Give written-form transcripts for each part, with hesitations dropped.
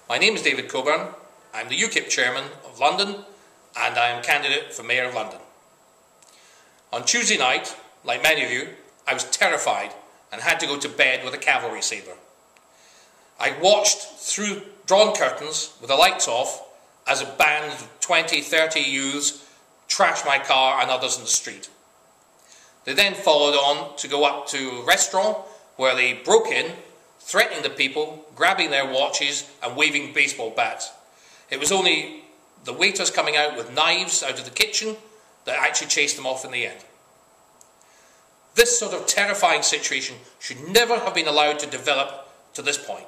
My name is David Coburn. I'm the UKIP chairman of London and I am candidate for Mayor of London. On Tuesday night, like many of you, I was terrified and had to go to bed with a cavalry sabre. I watched through drawn curtains with the lights off as a band of 20-30 youths trashed my car and others in the street. They then followed on to go up to a restaurant where they broke in, threatening the people, grabbing their watches and waving baseball bats. It was only the waiters coming out with knives out of the kitchen that actually chased them off in the end. This sort of terrifying situation should never have been allowed to develop to this point.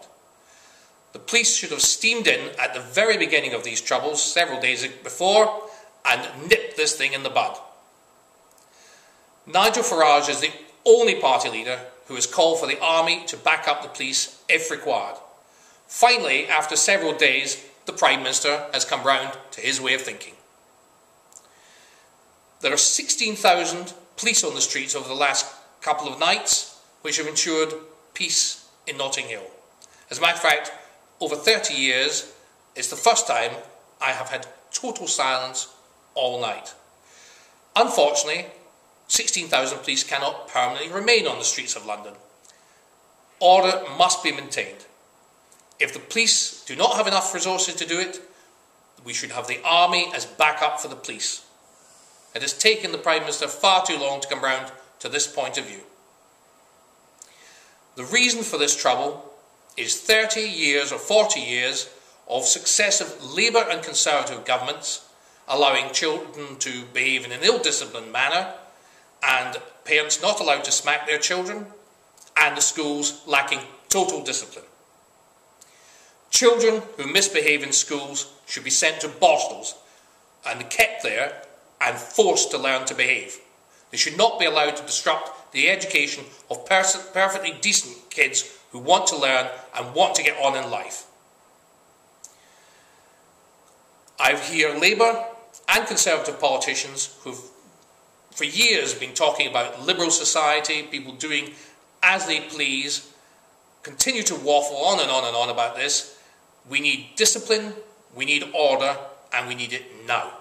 The police should have steamed in at the very beginning of these troubles several days before and nipped this thing in the bud. Nigel Farage is the only party leader who has called for the army to back up the police if required. Finally, after several days, the Prime Minister has come round to his way of thinking. There are 16,000 police on the streets over the last couple of nights, which have ensured peace in Notting Hill. As a matter of fact, over 30 years, it's the first time I have had total silence all night. Unfortunately, 16,000 police cannot permanently remain on the streets of London. Order must be maintained. If the police do not have enough resources to do it, we should have the army as backup for the police. It has taken the Prime Minister far too long to come round to this point of view. The reason for this trouble is 30 years or 40 years of successive Labour and Conservative governments allowing children to behave in an ill-disciplined manner, and parents not allowed to smack their children, and the schools lacking total discipline. Children who misbehave in schools should be sent to bostels and kept there and forced to learn to behave. They should not be allowed to disrupt the education of perfectly decent kids who want to learn and want to get on in life. I hear Labour and Conservative politicians who've for years been talking about liberal society, people doing as they please, continue to waffle on and on and on about this. We need discipline, we need order, and we need it now.